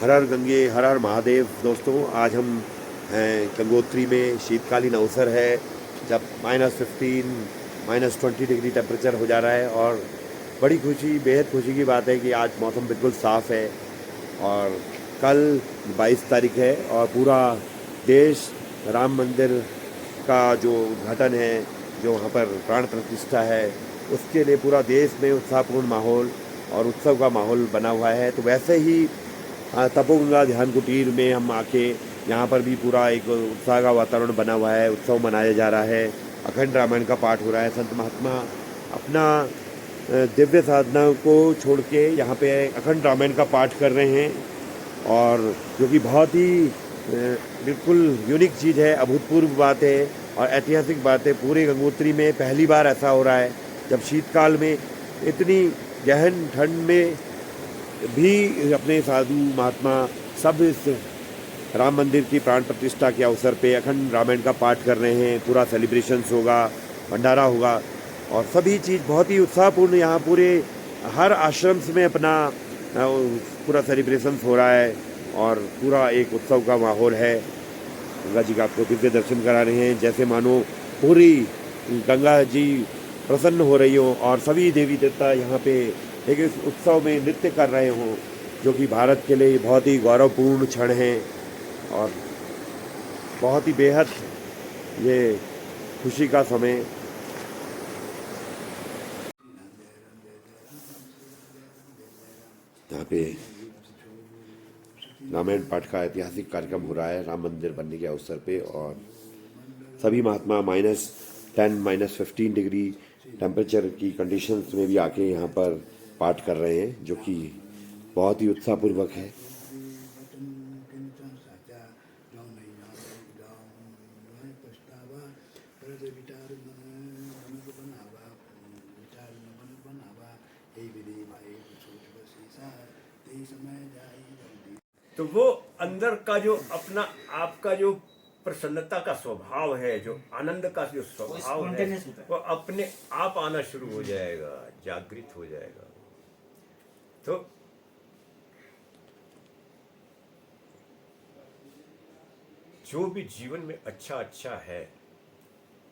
हर हर गंगे हर हर महादेव। दोस्तों, आज हम हैं गंगोत्री में। शीतकालीन अवसर है जब -15 -20 डिग्री टेम्परेचर हो जा रहा है और बड़ी खुशी, बेहद खुशी की बात है कि आज मौसम बिल्कुल साफ़ है। और कल 22 तारीख है और पूरा देश राम मंदिर का जो उद्घाटन है, जो वहाँ पर प्राण प्रतिष्ठा है, उसके लिए पूरा देश में उत्साहपूर्ण माहौल और उत्सव का माहौल बना हुआ है। तो वैसे ही तपोगंगा ध्यान कुटीर में हम आके यहाँ पर भी पूरा एक उत्साह का वातावरण बना हुआ है, उत्सव मनाया जा रहा है। अखंड रामायण का पाठ हो रहा है। संत महात्मा अपना दिव्य साधना को छोड़ के यहाँ पे अखंड रामायण का पाठ कर रहे हैं, और जो कि बहुत ही बिल्कुल यूनिक चीज़ है, अभूतपूर्व बात है और ऐतिहासिक बात है। पूरे गंगोत्री में पहली बार ऐसा हो रहा है जब शीतकाल में इतनी गहन ठंड में भी अपने साधु महात्मा सब इस राम मंदिर की प्राण प्रतिष्ठा के अवसर पे अखंड रामायण का पाठ कर रहे हैं। पूरा सेलिब्रेशंस होगा, भंडारा होगा और सभी चीज़ बहुत ही उत्साहपूर्ण यहाँ पूरे हर आश्रम में अपना पूरा सेलिब्रेशंस हो रहा है और पूरा एक उत्सव का माहौल है। गंगा जी का आपको दिव्य दर्शन करा रहे हैं, जैसे मानो पूरी गंगा जी प्रसन्न हो रही हो और सभी देवी देवता यहाँ पे एक इस उत्सव में नृत्य कर रहे हों, जो कि भारत के लिए बहुत ही गौरवपूर्ण क्षण है और बहुत ही बेहद ये खुशी का समय। यहाँ पे रामायण पाठ का ऐतिहासिक कार्यक्रम हो रहा है राम मंदिर बनने के अवसर पे, और सभी महात्मा -10 -15 डिग्री टेम्परेचर की कंडीशंस में भी आके यहाँ पर पाठ कर रहे हैं, जो कि बहुत ही उत्साहपूर्वक है। तो वो अंदर का जो अपना आपका जो प्रसन्नता का स्वभाव है, जो आनंद का जो स्वभाव है, वो अपने आप आना शुरू हो जाएगा, जागृत हो जाएगा। तो जो भी जीवन में अच्छा अच्छा है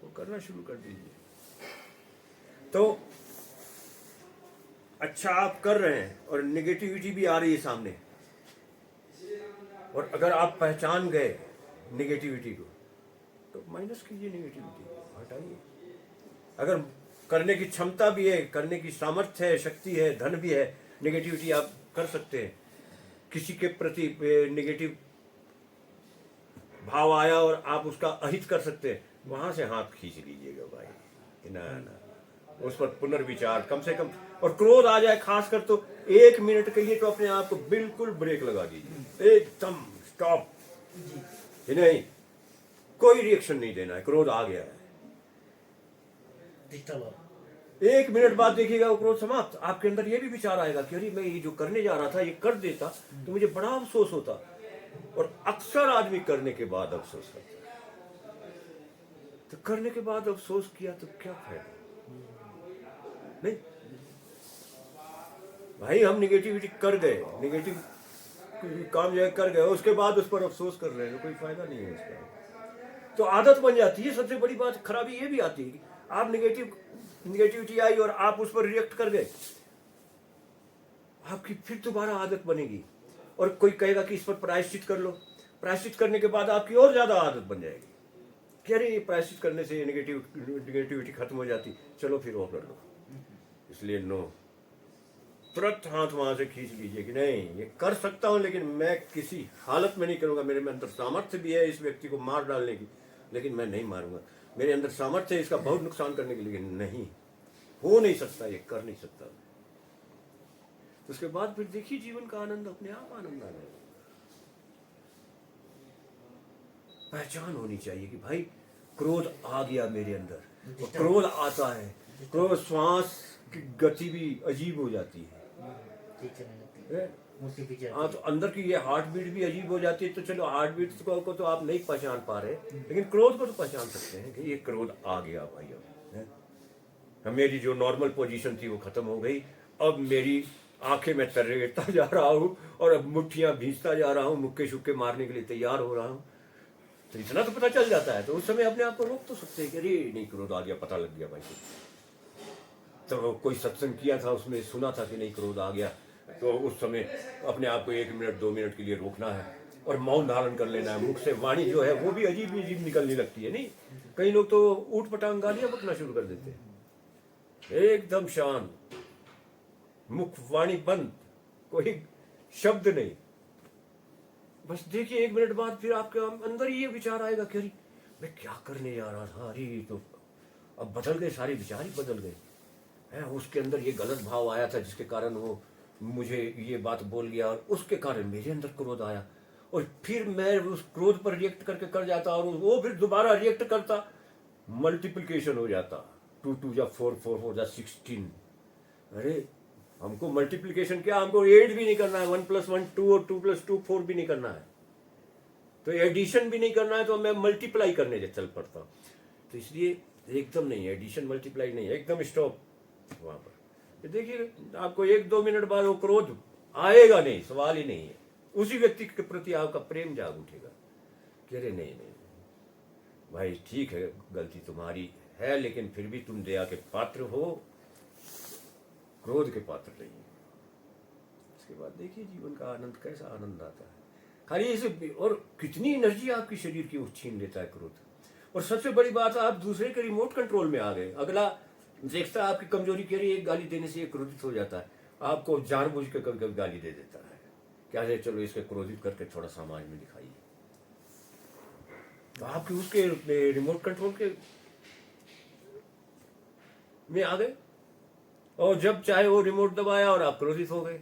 वो करना शुरू कर दीजिए। तो अच्छा आप कर रहे हैं और नेगेटिविटी भी आ रही है सामने, और अगर आप पहचान गए नेगेटिविटी को तो माइनस कीजिए, नेगेटिविटी हटाइए। अगर करने की क्षमता भी है, करने की सामर्थ्य है, शक्ति है, धन भी है, नेगेटिविटी आप कर सकते हैं। किसी के प्रति नेगेटिव भाव आया और आप उसका अहित कर सकते हैं, वहां से हाथ खींच लीजिएगा भाई, ना ना, उस पर पुनर्विचार कम से कम। और क्रोध आ जाए खासकर तो 1 मिनट के लिए तो अपने आप को बिल्कुल ब्रेक लगा दीजिए, एकदम स्टॉप। नहीं, कोई रिएक्शन नहीं देना है। क्रोध आ गया है, 1 मिनट बाद देखिएगा वो क्रोध समाप्त। आपके अंदर ये भी विचार आएगा कि अरे मैं ये जो करने जा रहा था ये कर देता तो मुझे बड़ा अफसोस होता। और अक्सर आदमी करने के बाद अफसोस करता है। तो करने के बाद अफसोस किया तो क्या फायदा? नहीं भाई, हम निगेटिविटी कर गए, नेगेटिव काम जो है कर गए, उसके बाद उस पर अफसोस कर रहे हैं, कोई फायदा नहीं है उसका। तो आदत बन जाती है। सबसे बड़ी बात खराबी ये भी आती है कि आप निगेटिविटी आई और आप उस पर रिएक्ट कर गए, आपकी फिर दोबारा आदत बनेगी। और कोई कहेगा कि इस पर प्रायश्चित कर लो, प्रायश्चित करने के बाद आपकी और ज्यादा आदत बन जाएगी कि अरे प्रायश्चित करने से निगेटिविटी खत्म हो जाती, चलो फिर वो कर लो। इसलिए नो, तुरंत हाथ वहां से खींच लीजिए कि नहीं, ये कर सकता हूं लेकिन मैं किसी हालत में नहीं करूंगा। मेरे में अंदर सामर्थ्य भी है इस व्यक्ति को मार डालने की, लेकिन मैं नहीं मारूंगा। मेरे अंदर सामर्थ्य है इसका बहुत नुकसान करने के लिए, नहीं, हो नहीं सकता, ये कर नहीं सकता। उसके बाद फिर देखिए जीवन का आनंद अपने आप आनंद आ जाएगा। पहचान होनी चाहिए कि भाई क्रोध आ गया मेरे अंदर। क्रोध आता है, क्रोध श्वास की गति भी अजीब हो जाती है। हाँ, तो अंदर की ये हार्ट बीट भी अजीब हो जाती है। तो चलो हार्ट बीट को तो आप नहीं पहचान पा रहे, लेकिन क्रोध को तो पहचान सकते हैं कि ये क्रोध आ गया भाई। अब मेरी जो नॉर्मल पोजीशन थी वो खत्म हो गई, अब मेरी आंखें में तरेता जा रहा हूँ और अब मुट्ठियां भींचता जा रहा हूँ, मुक्के शुक्के मारने के लिए तैयार हो रहा हूँ। तो इतना तो पता चल जाता है, तो उस समय अपने आप को रोक तो सकते हैं कि अरे नहीं, क्रोध आ गया, पता लग गया भाई। तो कोई सत्संग किया था, उसमें सुना था कि नहीं क्रोध आ गया, तो उस समय अपने आप को 1 मिनट 2 मिनट के लिए रोकना है और मौन धारण कर लेना है। मुख से वाणी जो है वो भी अजीब अजीब निकलने लगती है। नहीं, कई लोग तो ऊट पटांग गालियां बकना शुरू कर देते हैं। एकदम शांत, मुख वाणी बंद, कोई शब्द नहीं। बस देखिए 1 मिनट बाद फिर आपके अंदर ही ये विचार आएगा कि अरे मैं क्या करने जा रहा था, अरे तो अब बदल गए, सारे विचार ही बदल गए हैं। उसके अंदर ये गलत भाव आया था जिसके कारण वो मुझे ये बात बोल गया और उसके कारण मेरे अंदर क्रोध आया और फिर मैं उस क्रोध पर रिएक्ट करके कर जाता और वो फिर दोबारा रिएक्ट करता, मल्टीप्लिकेशन हो जाता। 2 2 जा 4 4 4 जा 16। अरे हमको मल्टीप्लिकेशन क्या, हमको एड भी नहीं करना है। 1 + 1 2 और 2 + 2 4 भी नहीं करना है, तो एडिशन भी नहीं करना है, तो मैं मल्टीप्लाई करने चल पड़ता। तो इसलिए एकदम नहीं, एडिशन मल्टीप्लाई नहीं, एकदम स्टॉप वहां पर। देखिए आपको 1-2 मिनट बाद वो क्रोध आएगा नहीं, सवाल ही नहीं है। उसी व्यक्ति के प्रति आपका प्रेम जाग उठेगा कि अरे नहीं नहीं भाई, ठीक है गलती तुम्हारी है, लेकिन फिर भी तुम दया के पात्र हो, क्रोध के पात्र नहीं। इसके बाद देखिए जीवन का आनंद, कैसा आनंद आता है खाली इसे। और कितनी एनर्जी आपकी शरीर की छीन लेता है क्रोध। और सबसे बड़ी बात है, आप दूसरे के रिमोट कंट्रोल में आ गए। अगला देखता है आपकी कमजोरी, कह रही एक गाली देने से ये क्रोधित हो जाता है, आपको जानबूझ के कभी कभी गाली दे देता है। क्या है, चलो इसके क्रोधित करके थोड़ा समाज में दिखाइए। तो आपके उसके रिमोट कंट्रोल के में आ गए और जब चाहे वो रिमोट दबाया और आप क्रोधित हो गए।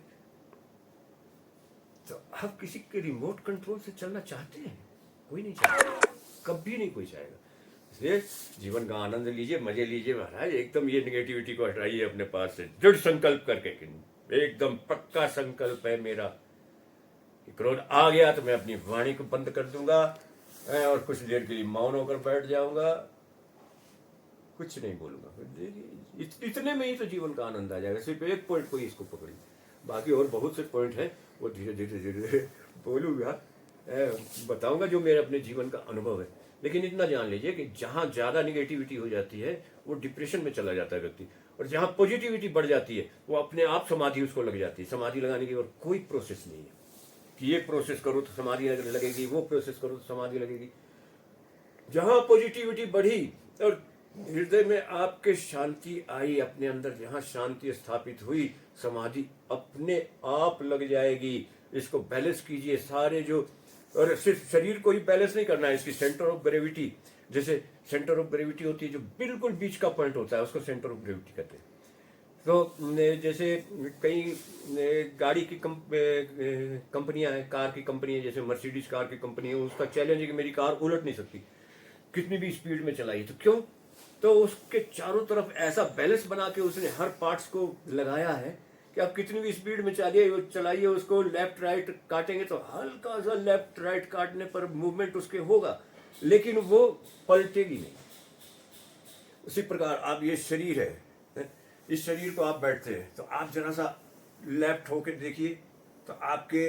तो आप किसी के रिमोट कंट्रोल से चलना चाहते हैं? कोई नहीं चाहेगा, कभी नहीं कोई चाहेगा। इसलिए जीवन का आनंद लीजिए, मजे लीजिए महाराज। एकदम ये निगेटिविटी को हटाइए अपने पास से, दृढ़ संकल्प करके। एकदम पक्का संकल्प है मेरा कि क्रोध आ गया तो मैं अपनी वाणी को बंद कर दूंगा और कुछ देर के लिए मौन होकर बैठ जाऊंगा, कुछ नहीं बोलूंगा। देखिए इतने में ही तो जीवन का आनंद आ जाएगा। सिर्फ एक पॉइंट कोई इसको पकड़िए, बाकी और बहुत से पॉइंट हैं, वो धीरे धीरे धीरे बोलूंगा, बताऊंगा जो मेरे अपने जीवन का अनुभव है। लेकिन इतना जान लीजिए कि जहाँ ज़्यादा निगेटिविटी हो जाती है वो डिप्रेशन में चला जाता है व्यक्ति, और जहाँ पॉजिटिविटी बढ़ जाती है वो अपने आप समाधि उसको लग जाती है। समाधि लगाने की और कोई प्रोसेस नहीं है कि ये प्रोसेस करो तो समाधि लगेगी, वो प्रोसेस करो तो समाधि लगेगी। जहाँ पॉजिटिविटी बढ़ी और हृदय में आपके शांति आई, अपने अंदर जहाँ शांति स्थापित हुई, समाधि अपने आप लग जाएगी। इसको बैलेंस कीजिए सारे जो, और सिर्फ शरीर को ही बैलेंस नहीं करना है, इसकी सेंटर ऑफ ग्रेविटी, जैसे सेंटर ऑफ ग्रेविटी होती है जो बिल्कुल बीच का पॉइंट होता है, उसको सेंटर ऑफ ग्रेविटी कहते हैं। तो जैसे कई गाड़ी की कंपनियां हैं, कार की कंपनी है, जैसे मर्सिडीज कार की कंपनी है, उसका चैलेंज है कि मेरी कार उलट नहीं सकती कितनी भी स्पीड में चलाई। तो क्यों? तो उसके चारों तरफ ऐसा बैलेंस बना के उसने हर पार्ट्स को लगाया है कि आप कितनी भी स्पीड में चलाइए, उसको लेफ्ट राइट काटेंगे तो हल्का सा लेफ्ट राइट काटने पर मूवमेंट उसके होगा, लेकिन वो पलटेगी नहीं। उसी प्रकार आप, ये शरीर है, इस शरीर को आप बैठते हैं तो आप जरा सा लेफ्ट होकर देखिए तो आपके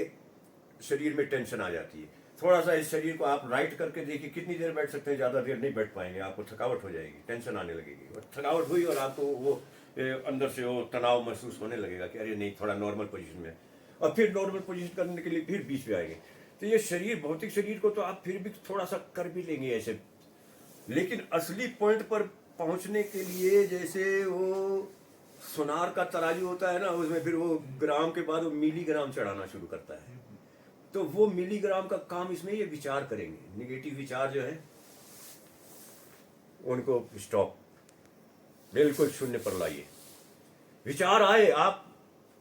शरीर में टेंशन आ जाती है। थोड़ा सा इस शरीर को आप राइट करके देखिए, कितनी देर बैठ सकते हैं? ज़्यादा देर नहीं बैठ पाएंगे, आपको थकावट हो जाएगी, टेंशन आने लगेगी। और थकावट हुई और आपको वो अंदर से वो तनाव महसूस होने लगेगा कि अरे नहीं, थोड़ा नॉर्मल पोजीशन में। और फिर नॉर्मल पोजीशन करने के लिए फिर बीच में आएंगे। तो ये शरीर, भौतिक शरीर को तो आप फिर भी थोड़ा सा कर भी लेंगे ऐसे, लेकिन असली पॉइंट पर पहुंचने के लिए, जैसे वो सोनार का तराजू होता है ना, उसमें फिर वो ग्राम के बाद वो मिलीग्राम चढ़ाना शुरू करता है। तो वो मिलीग्राम का काम इसमें ये विचार करेंगे। निगेटिव विचार जो है उनको स्टॉप, बिल्कुल शून्य पर लाइए। विचार आए, आप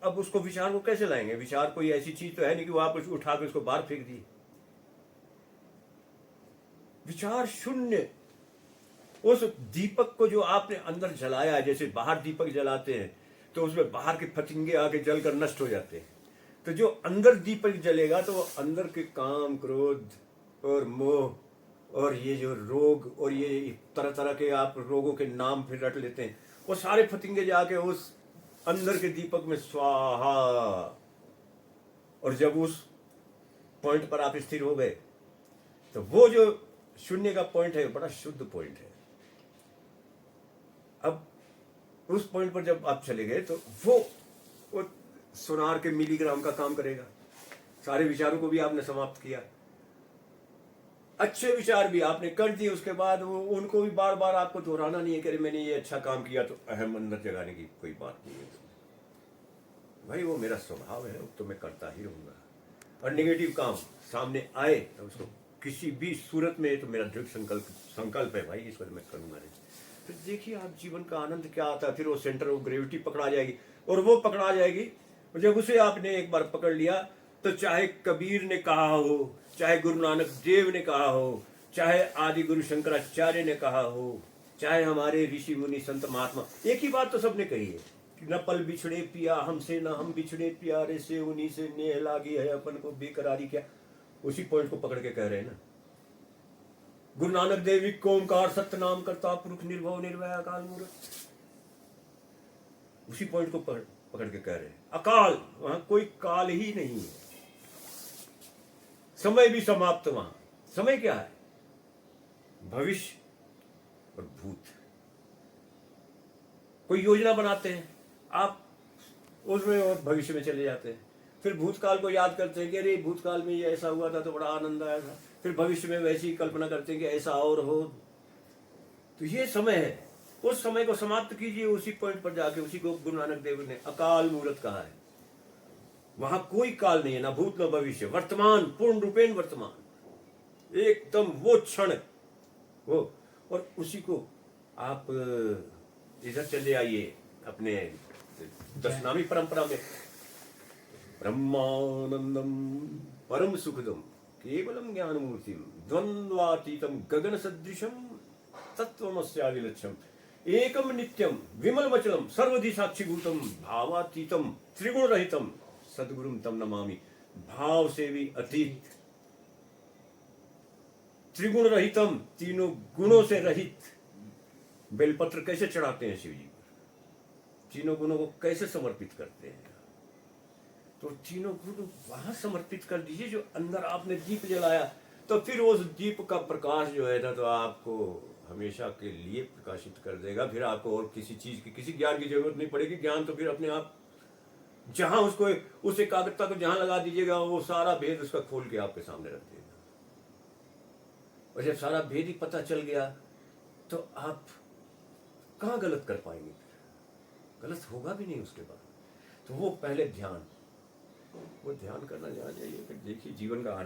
अब उसको, विचार को कैसे लाएंगे? विचार कोई ऐसी चीज तो है नहीं कि वो आप उठा के उसको बाहर फेंक दिए। विचार शून्य, उस दीपक को जो आपने अंदर जलाया है, जैसे बाहर दीपक जलाते हैं तो उसमें बाहर के फतिंगे आके जलकर नष्ट हो जाते हैं। तो जो अंदर दीपक जलेगा तो वो अंदर के काम, क्रोध और मोह और ये जो रोग और ये तरह तरह के आप रोगों के नाम फिर रट लेते हैं, वो सारे फतिंगे जाके उस अंदर के दीपक में स्वाहा। और जब उस पॉइंट पर आप स्थिर हो गए तो वो जो शून्य का पॉइंट है बड़ा शुद्ध पॉइंट है। अब उस पॉइंट पर जब आप चले गए तो वो सोनार के मिलीग्राम का काम करेगा। सारे विचारों को भी आपने समाप्त किया, अच्छे विचार भी आपने कर दिए, उसके बाद वो उनको भी बार बार आपको दोहराना नहीं है कि मैंने ये अच्छा काम किया, तो अहम अंदर जगाने की कोई बात नहीं है। भाई वो मेरा स्वभाव है, तो मैं करता ही रहूंगा। और नेगेटिव काम सामने आए तो उसको किसी भी सूरत में, तो मेरा दृढ़ संकल्प है भाई इसको मैं करूंगा नहीं। फिर देखिए आप जीवन का आनंद क्या आता है। फिर वो सेंटर ऑफ ग्रेविटी पकड़ा जाएगी, और वो पकड़ा जाएगी। और जब उसे आपने एक बार पकड़ लिया तो चाहे कबीर ने कहा हो, चाहे गुरु नानक देव ने कहा हो, चाहे आदि गुरु शंकराचार्य ने कहा हो, चाहे हमारे ऋषि मुनि संत महात्मा, एक ही बात तो सबने कही है कि न पल बिछड़े पिया हमसे, न हम बिछड़े प्यारे से, उन्हीं से नेह लागी है अपन को बेकरारी क्या। उसी पॉइंट को पकड़ के कह रहे हैं ना। गुरु नानक देव एक ओंकार सत्य नाम करता पुरुष निर्भव निर्भय अकाल मूरत। उसी पॉइंट को पकड़ के कह रहे हैं अकाल, वहां कोई काल ही नहीं है। समय भी समाप्त वहां। समय क्या है? भविष्य और भूत। कोई योजना बनाते हैं आप, उसमें और भविष्य में चले जाते हैं। फिर भूतकाल को याद करते हैं कि अरे भूतकाल में ये ऐसा हुआ था तो बड़ा आनंद आया था। फिर भविष्य में वैसी कल्पना करते हैं कि ऐसा और हो। तो ये समय है, उस समय को समाप्त कीजिए उसी पॉइंट पर जाके। उसी को गुरु नानक देव ने अकाल मूरत कहा है। वहां कोई काल नहीं है, ना भूत न भविष्य, वर्तमान, पूर्ण रूपेण वर्तमान, एकदम वो क्षण वो। और उसी को आप इधर चले आइए अपने दशनामी परंपरा में। ब्रह्मानंदम परम सुखदम केवलम ज्ञान मूर्तिम द्वंद्वातीतम गगन सदृशम तत्वमस्यादिलक्ष्यम एकम नित्यम विमल वचलम सर्वधि साक्षीभूतम भावातीतम त्रिगुण रहितम सदगुरुम तम नमामि। भाव से भी अतीत, त्रिगुण रहितम, तीनों गुणों से रहित। बेलपत्र कैसे चढ़ाते हैं शिव जी पर? तीनों गुणों को कैसे समर्पित करते हैं? तो तीनों गुण वहां समर्पित कर दीजिए जो अंदर आपने दीप जलाया। तो फिर उस दीप का प्रकाश जो है ना, तो आपको हमेशा के लिए प्रकाशित कर देगा। फिर आपको और किसी चीज की, किसी ज्ञान की जरूरत नहीं पड़ेगी। ज्ञान तो फिर अपने आप जहां उसको, उस एकाग्रता को जहां लगा दीजिएगा, वो सारा भेद उसका खोल के आपके सामने रख देगा। और जब सारा भेद ही पता चल गया तो आप कहां गलत कर पाएंगे? गलत होगा भी नहीं उसके बाद। तो वो पहले ध्यान, वो ध्यान करना जहाँ जाइए, फिर देखिए जीवन का आनंद।